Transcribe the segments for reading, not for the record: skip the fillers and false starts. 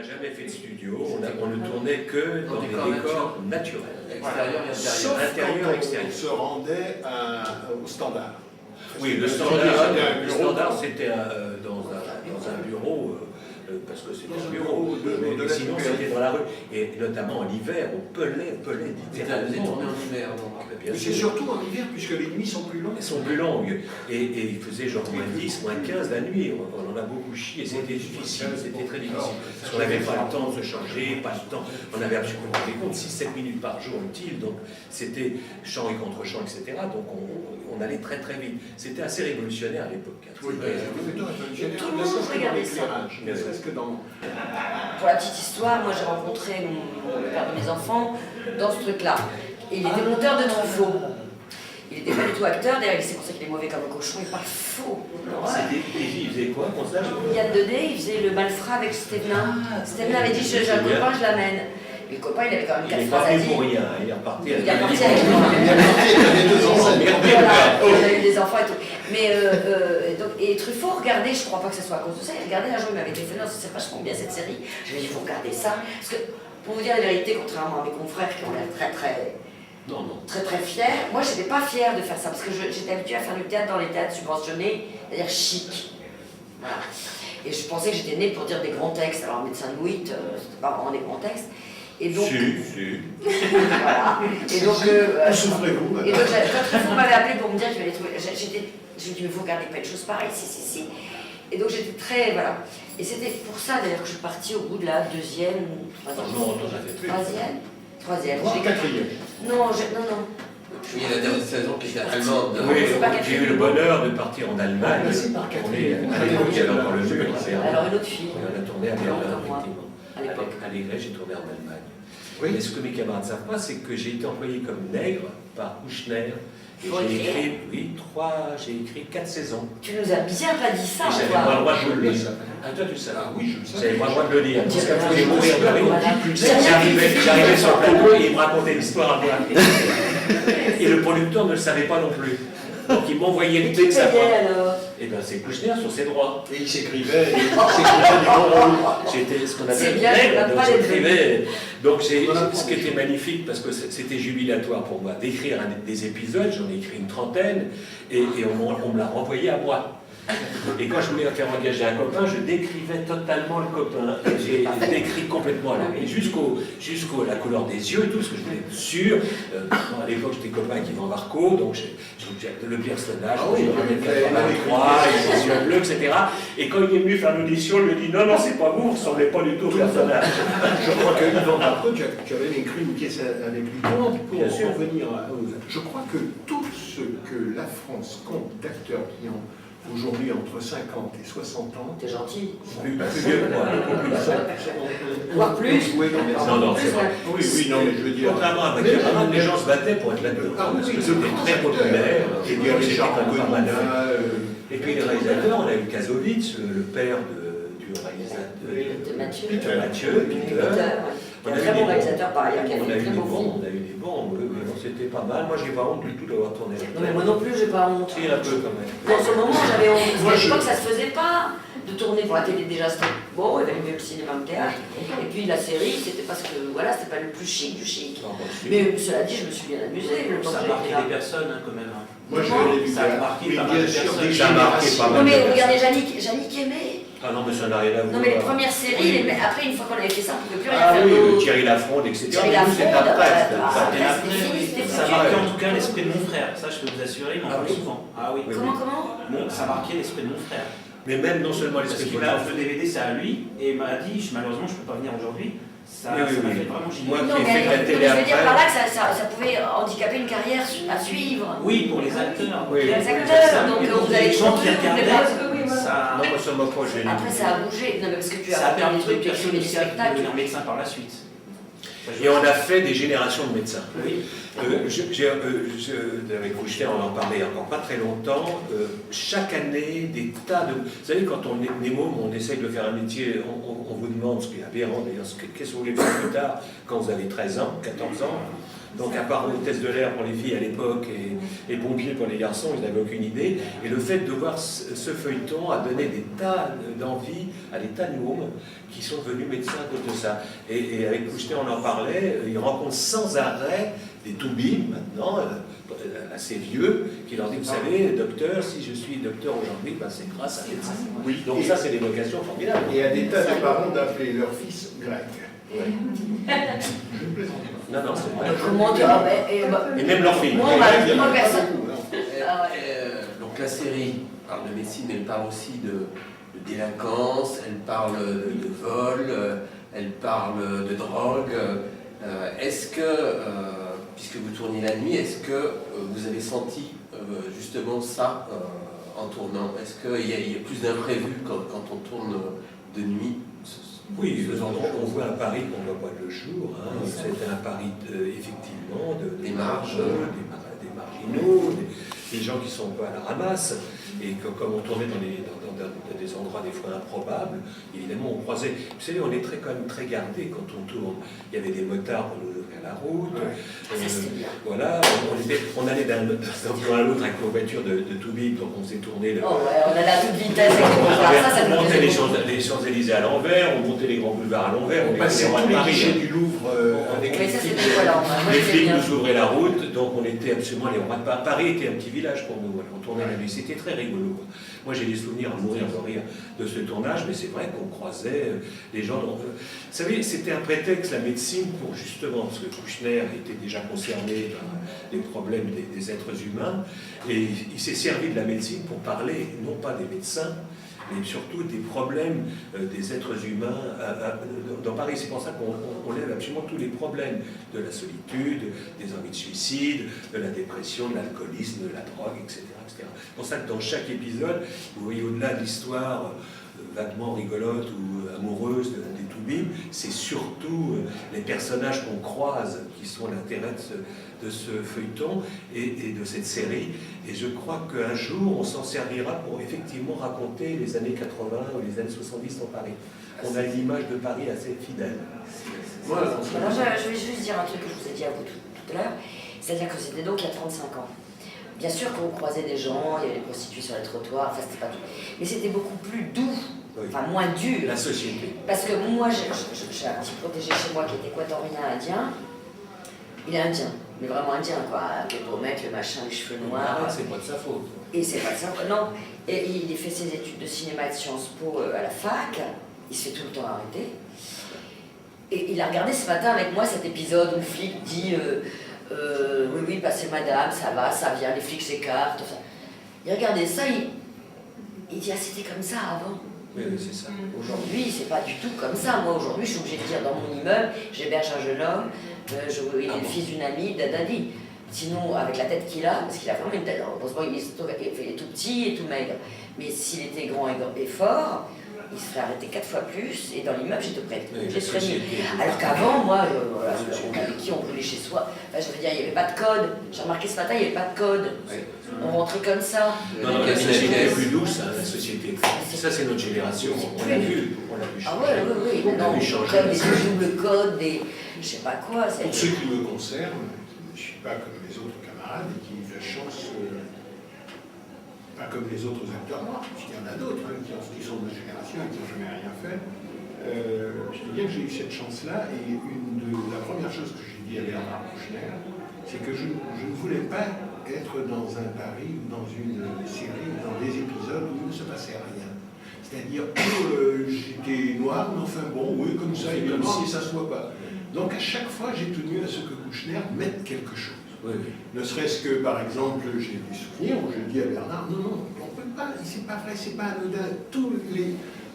n'a jamais fait de studio, on ne tournait que dans des décors naturels. Extérieur et intérieur. Sauf Intérieur, quand extérieur. on se rendait au standard. Oui, le standard c'était dans un bureau, parce que c'était un bureau, mais sinon c'était dans la rue. Et notamment en hiver, on pelait littéralement. Vous êtes tourné en hiver, donc. Mais c'est surtout en hiver, puisque les nuits sont plus longues. Elles sont plus longues. Et il faisait genre moins 10, moins 15 la nuit. On en a beaucoup chié. C'était difficile, c'était très difficile. Parce qu'on n'avait pas le temps de se changer, pas le temps. On avait absolument pas compte, 6-7 minutes par jour utile. Donc c'était chant et contre-chant, etc. Donc on allait très très vite. C'était assez révolutionnaire à l'époque. Oui, Tout le monde regardait ça. Ne serait-ce que dans... Pour la petite histoire, moi j'ai rencontré le père de mes enfants dans ce truc-là. Et il était monteur de Truffaut. Il n'était pas du tout acteur, d'ailleurs c'est pour ça qu'il est mauvais comme un cochon, il parle faux. Il faisait quoi pour ça? Yann Dedé, il faisait le malfrat avec Stévenin. Stévenin avait dit j'ai un copain, je l'amène. Et le copain il avait quand même 4 phrases à dire. Pour rien, il est reparti. Il est reparti avec moi. Il a eu des enfants et tout. Mais et Truffaut regardait, je crois pas que ce soit à cause de ça, il regardait un jour, il m'avait téléphoné, c'est vachement bien cette série. Je lui ai dit, il faut regarder ça. Parce que, pour vous dire la vérité, contrairement à mes confrères qui ont l'air très fiers, moi j'étais pas fière de faire ça, parce que j'étais habituée à faire du théâtre dans les théâtres subventionnés, c'est-à-dire chic. Voilà. Et je pensais que j'étais née pour dire des grands textes. Alors, Médecin de Louis, c'était pas vraiment des grands textes. Et donc, voilà. Et donc, souffrez-vous. et donc quand Truffaut m'avait appelé pour me dire qu'il allait trouver, je me suis dit, mais il faut regarder pas une chose pareille, si. Et donc j'étais très, voilà. Et c'était pour ça d'ailleurs que je suis partie au bout de la deuxième, troisième. Quatrième. Non. Oui, la dernière saison qui était allemande. Oui, j'ai eu le bonheur de partir en Allemagne. À l'époque, il y avait encore le jeu. Alors une autre fille. On a tourné à Berlin, comme moi, effectivement. à l'époque. À l'Église, j'ai tourné en Allemagne. Oui. Mais ce que mes camarades ne savent pas, c'est que j'ai été employé comme nègre par Kouchner. Et Faut j'ai écrire. écrit 4 saisons. Tu nous as bien pas dit ça, Et j'avais pas le toi. droit de le lire. Ah, toi, tu le savais? Oui, je le sais. J'avais pas le droit de le lire. Parce Voilà. que je voulais mourir de rire. Voilà. J'arrivais sur le plateau et il me racontait l'histoire à moi. Et le producteur ne le savait pas non plus. Donc il m'envoyait le texte à moi. alors. Et bien c'est Kouchner sur ses droits. Et il s'écrivait du bon rôle. J'étais ce qu'on C'est appelle bien, je nègre, n'ai donc pas les j'écrivais. Donc ce qui était magnifique, parce que c'était jubilatoire pour moi, d'écrire des épisodes, j'en ai écrit une trentaine, et on me l'a renvoyé à moi. Et quand je voulais faire engager un copain, je décrivais totalement le copain. J'ai décrit complètement jusqu'à la couleur des yeux et tout, parce que je voulais être sûr. À l'époque, j'étais copain avec Yvan Varco, donc j'ai le personnage, je ramène 83, les yeux bleus, etc. Et quand il est venu faire l'audition, il me dit non, c'est pas vous, vous ne ressemblez pas du tout au personnage. Je crois que Yvan Marco, tu avais écrit une pièce avec lui pour revenir je crois que tout ce que la France compte d'acteurs qui ont aujourd'hui entre 50 et 60 ans. T'es gentil. Plus vieux que moi, beaucoup plus. Voire plus. Oui, Non, c'est vrai. Oui, non, mais je veux dire. Contrairement à ma camarade, les gens se battaient pour être là-dedans. Parce que c'était très populaire. Et bien Richard Angonina. Et puis les réalisateurs, on a eu Kazovitz, le père du réalisateur De Mathieu. Mathieu, Peter. Il y a un très bon réalisateur par ailleurs qui a On fait a un eu très des beau film. bons, c'était pas mal. Moi, j'ai pas honte du tout d'avoir tourné. Non mais moi non plus, j'ai pas honte. Si, un peu quand même. Dans ce moment, j'avais honte. Parce qu'à l'époque, ça se faisait pas de tourner pour la télé déjà. C'était bon, il y avait le cinéma, le théâtre. Et puis la série, c'était parce que voilà, c'était pas le plus chic du chic. Mais cela dit, je me suis bien amusée. Le temps Ça a que marqué j'étais là. des personnes quand même. Moi, je l'ai vu. Ça a marqué pas mal de personnes. Ça a marqué pas Non mal. mais regardez, Yannick aimait. Ah non, mais ça n'a rien à voir. Non mais les premières séries, après une fois qu'on avait fait ça, on ne pouvait plus rien Ah faire oui, d'autre. Thierry Lafronde, etc. Thierry Mais nous, c'est Lafronde, après. Et après, c'était ça a foutu. marqué en tout cas l'esprit de mon frère. Ça, je peux vous assurer, il m'en Ah parle oui. souvent. Ah oui. Comment Bon, ça a marqué l'esprit de mon frère. Mais même non seulement Parce l'esprit qu'il de a le DVD, c'est à lui, et il m'a dit, malheureusement, je ne peux pas venir aujourd'hui. Ça m'a fait vraiment Moi gêner. Non qui ai mais fait de la télé je veux dire après. par là que ça pouvait handicaper une carrière à suivre. Oui, pour les acteurs. Oui. Les acteurs, donc vous les avez gens qui trouvé, vous regardaient. voulez pas. Ça Non, moi, ça m'a pas gêné. Après ça a bougé, non mais parce que tu a as permis des trucs, de tu as personnes fait des aussi à spectacles. devenir médecin par la suite. Et on a fait des générations de médecins. Oui. Avec Kouchner, on en parlait encore pas très longtemps. Chaque année, des tas de... Vous savez, quand on est môme, on essaye de faire un métier, on vous demande, ce qui est aberrant d'ailleurs, qu'est-ce que vous voulez faire plus tard, quand vous avez 13 ans, 14 ans, Donc à part hôtesse de l'air pour les filles à l'époque et pompiers pour les garçons, ils n'avaient aucune idée. Et le fait de voir ce feuilleton a donné des tas d'envie à des tas de mômes qui sont devenus médecins à cause de ça. Et avec Kouchner, on en parlait, il rencontre sans arrêt des toubibs maintenant, assez vieux, qui leur dit, vous savez, docteur, si je suis docteur aujourd'hui, ben c'est grâce à médecin. Oui. Donc Et- ça, c'est des vocations formidables. Et il y a des tas de parents d'appeler leur fils Greg. Je ne plaisante pas. Non, non, c'est vrai. Comment dire, Et même leurs filles. moi, personne. Ah ouais. Donc la série parle de médecine, mais elle parle aussi de délinquance, elle parle de vol, elle parle de drogue. Est-ce que, puisque vous tournez la nuit, est-ce que vous avez senti justement ça en tournant? Est-ce qu'il y a plus d'imprévus quand on tourne de nuit? Oui, on voit un Paris qu'on ne voit pas le jour. Hein. C'est un Paris, effectivement, des marges, des marginaux, des gens qui sont un peu à la ramasse. Et comme on tournait dans des endroits des fois improbables, évidemment on croisait. Vous savez, on est quand même très gardé quand on tourne. Il y avait des motards pour nous ouvrir la route. Voilà, on allait d'un plan à l'autre avec nos voitures de Toubib, donc on s'est tourné. Oh ouais, on allait à toute vitesse avec ça On nous montait faisait les Champs-Élysées à l'envers, on montait les grands boulevards à l'envers, On passait tous les guichets du Louvre avec Mais ça, c'était voilà, moi, les j'aimais flics bien. nous ouvraient la route, donc on était absolument les rois de Paris. Paris était un petit village pour nous, voilà. On tournait la nuit, c'était très rigolo. Moi j'ai des souvenirs à mourir de rire de ce tournage, mais c'est vrai qu'on croisait les gens. Vous savez, c'était un prétexte, la médecine, pour justement, parce que Kouchner était déjà concerné par les problèmes des êtres humains, et il s'est servi de la médecine pour parler, non pas des médecins, mais surtout des problèmes des êtres humains dans Paris. C'est pour ça qu'on lève absolument tous les problèmes de la solitude, des envies de suicide, de la dépression, de l'alcoolisme, de la drogue, etc., etc. C'est pour ça que dans chaque épisode, vous voyez au-delà de l'histoire vaguement rigolote ou amoureuse des Toubib, c'est surtout les personnages qu'on croise qui sont l'intérêt de ce feuilleton et de cette série. Et je crois qu'un jour, on s'en servira pour effectivement raconter les années 80 ou les années 70 dans Paris. On a une image de Paris assez fidèle. Voilà. Alors, je vais juste dire un truc que je vous ai dit à vous tout à l'heure, c'est-à-dire que c'était donc il y a 35 ans. Bien sûr qu'on croisait des gens, il y avait des prostituées sur les trottoirs, enfin c'était pas tout. Mais c'était beaucoup plus doux, Oui. enfin moins dur. La société. Parce que moi, j'ai un petit protégé chez moi qui est équatorien indien. Il est indien, mais vraiment indien, quoi. Avec les pommettes, le machin, les cheveux noirs. C'est pas de sa faute. Et c'est pas ça, non. Et il fait ses études de cinéma de Sciences Po à la fac. Il se fait tout le temps arrêter. Et il a regardé ce matin avec moi cet épisode où le flic dit oui, passez madame, ça va, ça vient, les flics s'écartent, tout ça. Il regardait ça, il dit ah, c'était comme ça avant. Oui, c'est ça. Aujourd'hui, c'est pas du tout comme ça. Moi, aujourd'hui, je suis obligée de dire dans mon immeuble, j'héberge un jeune homme, il est le fils d'une amie, dadadi. Sinon, avec la tête qu'il a, parce qu'il a vraiment une tête, heureusement, il est tout petit et tout maigre. Mais s'il était grand et fort, il se ferait arrêter 4 fois plus, et dans l'immeuble, j'étais prête. Oui, J'ai traîné. société. Alors qu'avant, moi, voilà, on avait qui, on brûlait chez soi. Enfin, je veux dire, il n'y avait pas de code. J'ai remarqué ce matin, il n'y avait pas de code. On rentrait comme ça. Non, la société est plus douce, hein, la société. Ça, c'est notre génération. On l'a vu changer. Ah ouais, oui. On l'a Non, vu changer. comme des doubles codes, des. Je sais pas quoi. Pour ceux qui me concernent, je ne suis pas comme les autres camarades et qui ont eu la chance, pas comme les autres acteurs noirs, puisqu'il y en a d'autres qui sont de ma génération et qui n'ont jamais rien fait. Je peux dire que j'ai eu cette chance-là et la première chose que j'ai dit à Bernard Kouchner, c'est que je ne voulais pas être dans un Paris ou dans une série, dans des épisodes où il ne se passait rien. C'est-à-dire que j'étais noir, mais enfin bon, oui, comme ça, et comme si ça ne se voit pas. Donc à chaque fois, j'ai tenu à ce que Kouchner mette quelque chose. Oui. Ne serait-ce que, par exemple, j'ai des souvenirs où je dis à Bernard, non, on ne peut pas, c'est pas vrai, c'est pas anodin. Tous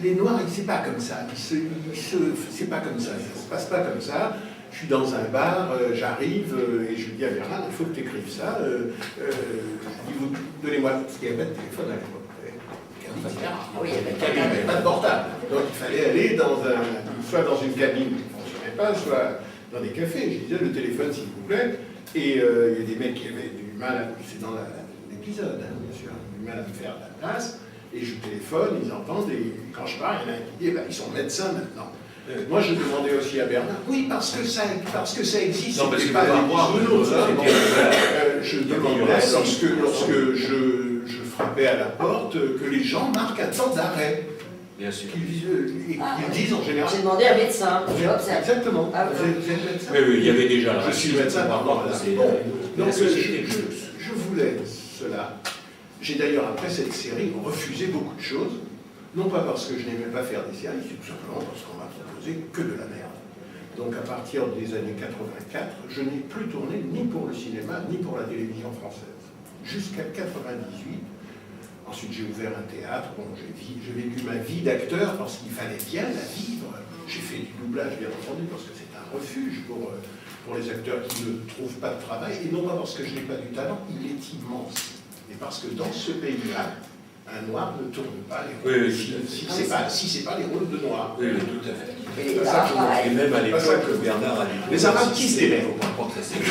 les Noirs, c'est pas comme ça. C'est pas comme ça, ça se passe pas comme ça. Je suis dans un bar, j'arrive et je dis à Bernard, il faut que tu écrives ça. Je dis, donnez-moi, parce qu'il n'y avait pas de téléphone à l'époque. Oui, il y avait Il n'y avait pas de portable. Donc il fallait aller soit dans une cabine qui ne fonctionnait pas, soit dans des cafés. Je disais, le téléphone, s'il vous plaît. Et il y a des mecs qui avaient du mal, c'est dans l'épisode, hein, bien sûr, du mal à me faire de la place. Et je téléphone, ils entendent, et quand je parle, il y en a un qui dit, eh ben, ils sont médecins maintenant. Moi, je demandais aussi à Bernard, oui, parce que ça existe. Non, parce c'était que pas vous pouvez des voir, bisounours, hein, c'était- bon. Je Il y avait demandais, du racisme. lorsque je frappais à la porte, que les gens marquent un temps d'arrêt. Bien sûr. Qu'ils disent en général. J'ai demandé à un médecin, j'ai observé. Exactement. Ah, Vous êtes médecin? Oui, oui, il y avait déjà le Je suis racisme, médecin, par pardon. contre, c'est Bon, la donc société. je voulais cela. J'ai d'ailleurs, après cette série, refusé beaucoup de choses. Non pas parce que je n'aimais pas faire des séries, c'est tout simplement parce qu'on m'a proposé que de la merde. Donc à partir des années 84, je n'ai plus tourné ni pour le cinéma, ni pour la télévision française. Jusqu'à 98. Ensuite j'ai ouvert un théâtre, bon, j'ai vécu ma vie d'acteur parce qu'il fallait bien la vivre. J'ai fait du doublage bien entendu parce que c'est un refuge pour les acteurs qui ne trouvent pas de travail, et non pas parce que je n'ai pas du talent, il est immense. Et parce que dans ce pays-là, un noir ne tourne pas les rôles. Oui, si c'est pas les rôles de noir. Oui, oui, tout à fait. Et les C'est ça Arabes, que je Et pareil. même à l'époque, Bernard a dit... Les Arabes qui se il démènent. faut pas très sérieux.